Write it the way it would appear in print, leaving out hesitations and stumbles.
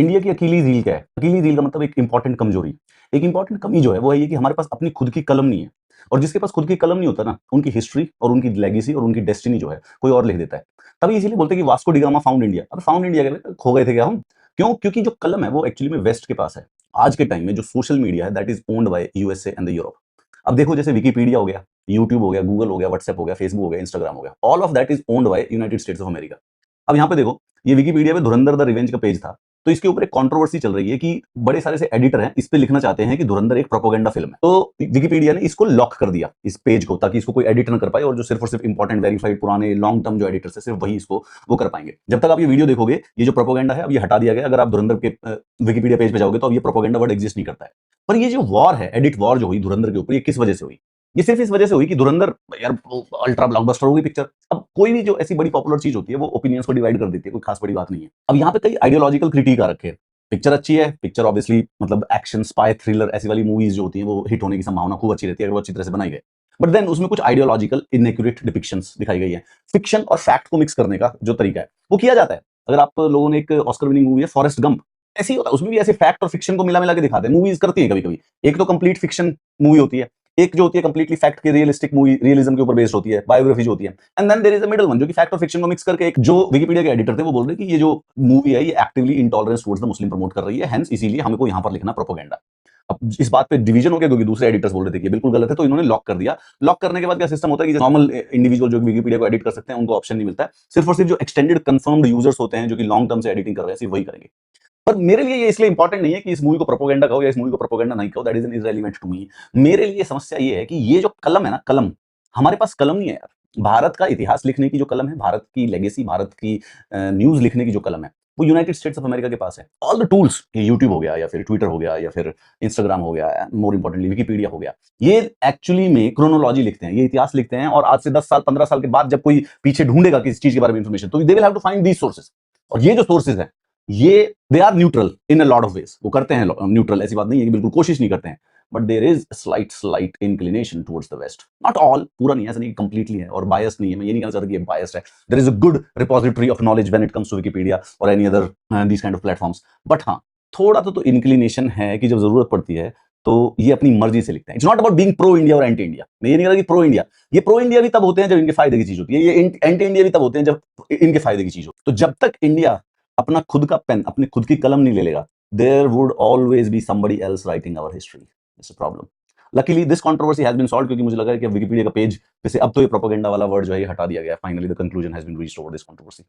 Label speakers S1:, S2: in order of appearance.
S1: India की अकीली झील क्या है? अकीली झील का मतलब एक इंपॉर्टेंट कमजोरी। एक इंपॉर्टेंट कमी जो है वो है ये कि हमारे पास अपनी खुद की कलम नहीं है। और जिसके पास खुद की कलम नहीं होता ना, उनकी हिस्ट्री और उनकी लेगेसी और उनकी डेस्टिनी जो है कोई और लिख देता है। तभी इसीलिए बोलते हैं कि वास्को डिगामा फाउंड इंडिया। अब फाउंड इंडिया के खो गए थे क्या हम? क्यों? क्योंकि जो कलम है वो एक्चुअली में वेस्ट के पास है। आज के टाइम में जो सोशल मीडिया है that is owned by USA and the Europe. अब देखो जैसे विकिपीडिया हो गया, यूट्यूब हो गया, गूगल हो गया, व्हाट्सएप हो गया, फेसबुक हो गया, इंस्टाग्राम हो गया, all of that is owned by United states of America. अब यहाँ पे देखो, ये विकिपीडिया पे धुरंधर द रिवेंज का पेज था। तो इसके ऊपर एक कंट्रोवर्सी चल रही है कि बड़े सारे से एडिटर हैं इस पे लिखना चाहते हैं कि धुरंधर एक प्रोपेगेंडा फिल्म है। तो विकिपीडिया ने इसको लॉक कर दिया, इस पेज को, ताकि इसको कोई एडिट ना कर पाए और जो सिर्फ और सिर्फ इंपॉर्टेंट वेरीफाइड पुराने लॉन्ग टर्म जो एडिटर्स है सिर्फ वही इसको वो कर पाएंगे। जब तक आप ये वीडियो देखोगे ये जो प्रोपेगेंडा है अब ये हटा दिया गया। अगर आप धुरंधर के विकिपीडिया पेज पे जाओगे तो अब ये प्रोपेगेंडा वर्ड एग्जिस्ट नहीं करता है। पर ये जो वॉर है, एडिट वॉर जो हुई धुरंधर के ऊपर, ये किस वजह से हुई? ये सिर्फ इस वजह से हुई कि धुरंधर यार अल्ट्रा ब्लॉकबस्टर हो गई पिक्चर। अब कोई भी जो ऐसी बड़ी पॉपुलर चीज होती है वो ओपिनियंस को डिवाइड कर देती है, कोई खास बड़ी बात नहीं है। अब यहाँ पे कई आइडियोलॉजिकल क्रिटिक आ रखे हैं। पिक्चर अच्छी है, पिक्चर ऑब्वियसली मतलब एक्शन स्पाई थ्रिलर ऐसी वाली मूवीज जो होती हैं वो हिट होने की संभावना खूब अच्छी रहती है अगर वो अच्छी तरह से बनाई गई। बट देन उसमें कुछ आइडियोलॉजिकल इनएक्यूरेट डिपिक्शंस दिखाई गई है। फिक्शन और फैक्ट को मिक्स करने का जो तरीका है वो किया जाता है। अगर आप लोगों ने एक ऑस्कर विनिंग मूवी है फॉरेस्ट गंप, ऐसी होता है, उसमें भी ऐसे फैक्ट और फिक्शन को मिला मिला के दिखाते हैं। मूवीज करती है कभी कभी। एक तो कंप्लीट फिक्शन मूवी होती है, एक जो होती है कंप्लीटली फैक्ट के रियलिस्टिक मूवी, रियलिज्म के ऊपर बेस्ड होती है, बायोग्राफी जो होती है। And then there is a middle one जो कि फैक्ट और फिक्शन को मिक्स करके एक जो विकिपीडिया के एडिटर थे वो बोल रहे हैं कि ये जो मूवी है ये actively intolerance towards the Muslim promote कर रही है, हेंस इसीलिए हमको यहाँ पर लिखना प्रोपेगेंडा। अब इस बात पे डिवीजन हो गया क्योंकि दूसरे एडिटर्स बोल रहे थे कि ये बिल्कुल गलत है, तो इन्होंने लॉक कर दिया। लॉक करने के बाद क्या सिस्टम होता है कि नॉर्मल इंडिविजुअल जो विकिपीडिया को एडिट कर सकते हैं उनको ऑप्शन नहीं मिलता है। सिर्फ और सिर्फ जो एक्सटेंडेड कंफर्म्ड यूजर्स होते हैं जो कि लॉन्ग टर्म से एडिटिंग कर रहे हैं सिर्फ वही करेंगे। पर मेरे लिए ये इसलिए इंपॉर्टेंट नहीं है कि इस मूवी को प्रोपेगेंडा कहो या इस मूवी को प्रोपेगेंडा नहीं कहो, that is irrelevant to me. मेरे लिए समस्या ये है कि ये जो कलम है ना, कलम, हमारे पास कलम नहीं है यार। भारत का इतिहास लिखने की जो कलम है, भारत की लेगेसी, भारत की न्यूज लिखने की जो कलम है वो यूनाइटेड स्टेट्स ऑफ अमेरिका के पास है। ऑल द टूल्स, यूट्यूब हो गया या फिर ट्विटर हो गया या फिर इंस्टाग्राम हो गया, मोर इंपॉर्टेंटली विकिपीडिया हो गया, ये एक्चुअली में क्रोनोलॉजी लिखते हैं, ये इतिहास लिखते हैं। और आज से 10 साल 15 साल के बाद जब कोई पीछे ढूंढेगा किसी चीज के बारे में इंफॉर्मेशन तो they will have to find these sources. और ये जो सोर्सेज है ये they are neutral in a lot of ways. वो करते हैं न्यूट्रल, ऐसी बात नहीं है कि बिल्कुल कोशिश नहीं करते हैं। But there is slight inclination towards the west, not all, पूरा नहीं है, ऐसा नहीं कंप्लीटली है और बायस नहीं है। मैं ये नहीं कहना चाहता कि ये बायस्ड है। There is a good repository of knowledge when it comes to Wikipedia और any other these kind of platforms. But हाँ, थोड़ा तो इंक्लिनेशन है कि जब जरूरत पड़ती है तो ये अपनी मर्जी से लिखते हैं। It's not about being pro India और एंटी इंडिया। मैं ये नहीं कह रहा कि प्रो इंडिया, ये प्रो इंडिया भी तब होते हैं जब इनके फायदे की चीज होती है, ये एंटी इंडिया भी तब होते हैं जब इनके फायदे की चीज हो। तो जब तक इंडिया अपना खुद का पेन, अपनी खुद की कलम नहीं ले लेगा, there would always be somebody else writing our history. It's a problem. Luckily this controversy has been solved क्योंकि मुझे लगा है कि विकिपीडिया का पेज पे से अब तो ये प्रोपेगेंडा वाला वर्ड जो है ये हटा दिया गया है। Finally the conclusion has been reached over this controversy.